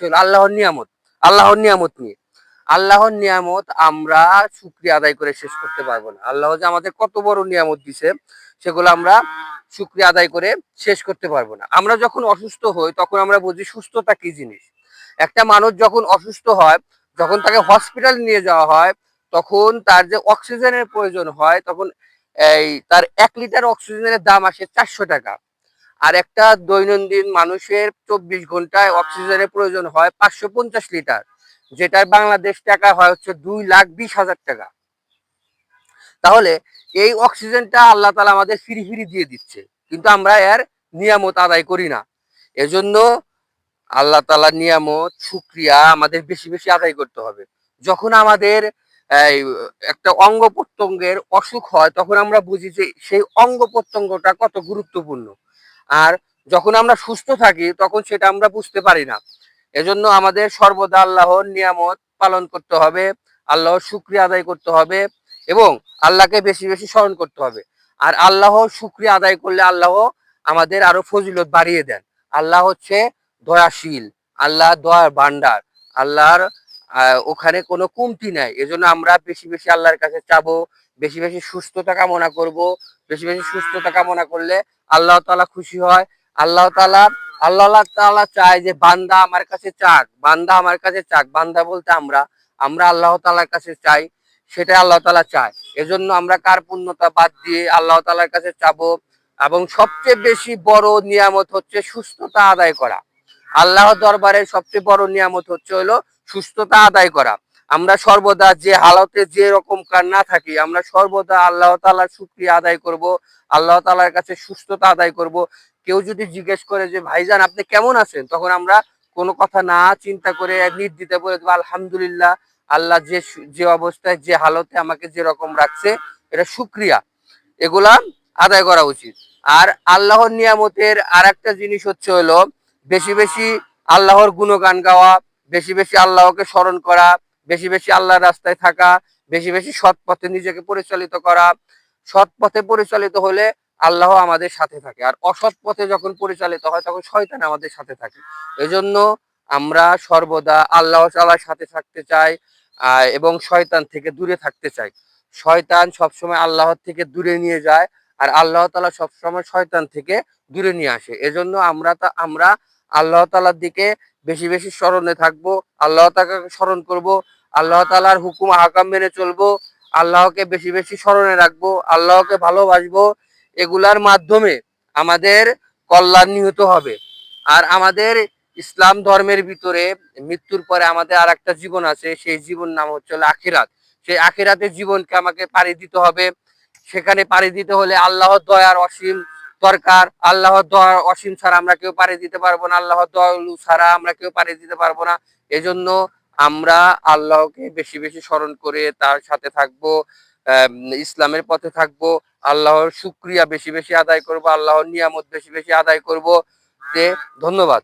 হলো আল্লাহর নিয়ামত। আল্লাহর নিয়ামত নিয়ে, আল্লাহর নিয়ামত আমরা শুকরিয়া আদায় করে শেষ করতে পারবো না। আল্লাহ যে আমাদের কত বড় নিয়ামত দিছে সেগুলো আমরা শুকরিয়া আদায় করে শেষ করতে পারবো না। আমরা যখন অসুস্থ হই তখন আমরা বুঝি সুস্থতা কি জিনিস। একটা মানুষ যখন অসুস্থ হয়, যখন তাকে হসপিটাল নিয়ে যাওয়া হয়, তখন তার যে অক্সিজেনের প্রয়োজন হয়, তখন তার 1 লিটার অক্সিজেনের দাম আসে 400 টাকা। আর একটা দৈনন্দিন মানুষের 24 ঘন্টায় অক্সিজেনের প্রয়োজন হয় 550 লিটার, যেটার বাংলাদেশ টাকা হয় হচ্ছে 2,20,000 টাকা। তাহলে এই অক্সিজেনটা আল্লাহ তাআলা আমাদের ফ্রি ফ্রি দিয়ে দিচ্ছে, কিন্তু আমরা এর নিয়ামত আদায় করি না। এজন্য আল্লাহ তাআলার নিয়ামত শুকরিয়া আমাদের বেশি বেশি আদায় করতে হবে। যখন আমাদের এই একটা অঙ্গ প্রত্যঙ্গের অসুখ হয়, তখন আমরা বুঝি যে সেই অঙ্গ প্রত্যঙ্গটা কত গুরুত্বপূর্ণ। আর যখন আমরা সুস্থ থাকি তখন সেটা আমরা বুঝতে পারি না। এজন্য আমাদের সর্বদা আল্লাহর নিয়ামত পালন করতে হবে, আল্লাহর শুকরিয়া আদায় করতে হবে এবং আল্লাহকে বেশি বেশি স্মরণ করতে হবে। আর আল্লাহর শুকরিয়া আদায় করলে আল্লাহ আমাদের আরো ফজিলত বাড়িয়ে দেন। আল্লাহ হচ্ছে দয়াশীল, আল্লাহ দয়ার ভান্ডার, আল্লাহর ওখানে কোনো কমতি নাই। এজন্য আমরা বেশি বেশি আল্লাহর কাছে চাবো, বেশি বেশি সুস্থতা কামনা করব। বেশি বেশি সুস্থতা কামনা করলে আল্লাহ তাআলা খুশি হয়। আল্লাহ তাআলা আল্লাহ তাআলা চায় যে বান্দা আমার কাছে চাক, বান্দা আমার কাছে চাক। বান্দা বলতে আমরা আল্লাহ তাআলার কাছে চাই, সেটা আল্লাহ তাআলা চায়। এজন্য আমরা কার পূর্ণতা বাদ দিয়ে আল্লাহ তাআলার কাছে চাবো। এবং সবচেয়ে বেশি বড় নিয়ামত হচ্ছে সুস্থতা আদায় করা। আল্লাহর দরবারে সবচেয়ে বড় নিয়ামত হলো সুস্থতা আদায় করা। আমরা সর্বদা যে হালতে যে রকম কার না থাকি, আমরা সর্বদা আল্লাহ তাআলার শুকরিয়া আদায় করব, আল্লাহ তাআলার কাছে সুস্থতা আদায় করব। কেউ যদি জিজ্ঞেস করে যে ভাইজান আপনি কেমন আছেন, তখন আমরা কোনো কথা না চিন্তা করে নির্দ্বিধায় বলে দেবো আলহামদুলিল্লাহ। আল্লাহ যে যে অবস্থায় যে হালতে আমাকে যে রকম রাখছে, এটা শুকরিয়া, এগুলা আদায় করা উচিত। আর আল্লাহর নিয়ামতের আর একটা জিনিস হলো বেশি বেশি আল্লাহর গুণগান গাওয়া, বেশি বেশি আল্লাহকে স্মরণ করা, বেশি বেশি আল্লাহর রাস্তায় থাকা, বেশি বেশি সৎ পথে নিজেকে পরিচালিত করা। সৎ পথে পরিচালিত হলে আল্লাহ আমাদের সাথে থাকে, আর অসৎ পথে যখন পরিচালিত হয় তখন শয়তান আমাদের সাথে থাকে। এজন্য আমরা সর্বদা আল্লাহ তাআলার সাথে থাকতে চাই এবং শয়তান থেকে দূরে থাকতে চাই। শয়তান সবসময় আল্লাহর থেকে দূরে নিয়ে যায়, আর আল্লাহ তাআলা সবসময় শয়তান থেকে দূরে নিয়ে আসে। এজন্য আমরা আল্লাহ তাআলার দিকে বেশি বেশি স্মরণে থাকবো, আল্লাহ তাআলাকে স্মরণ করব, আল্লাহ তাআলার হুকুম আহকাম মেনে চলবো, আল্লাহকে বেশি বেশি স্মরণে রাখবো, আল্লাহকে ভালোবাসবো। এগুলার মাধ্যমে আমাদের কল্যাণ নিহত হবে। আর আমাদের ইসলাম ধর্মের ভিতরে মৃত্যুর পরে আমাদের আর একটা জীবন আছে, সেই জীবন নাম হচ্ছে আখিরাত। সেই আখিরাতের জীবনকে আমাকে পাড়ি দিতে হবে। সেখানে পাড়ি দিতে হলে আল্লাহর দয়ার অসীম দরকার। আল্লাহর দয়ার অসীম ছাড়া আমরা কেউ পাড়ি দিতে পারবো না, আল্লাহর দয়ালু ছাড়া আমরা কেউ পাড়ি দিতে পারবো না। এজন্য আমরা আল্লাহকে বেশি বেশি স্মরণ করে তার সাথে থাকবো, ইসলামের পথে থাকবো, আল্লাহর শুকরিয়া বেশি বেশি আদায় করব, আল্লাহর নিয়ামত বেশি বেশি আদায় করব। ধন্যবাদ।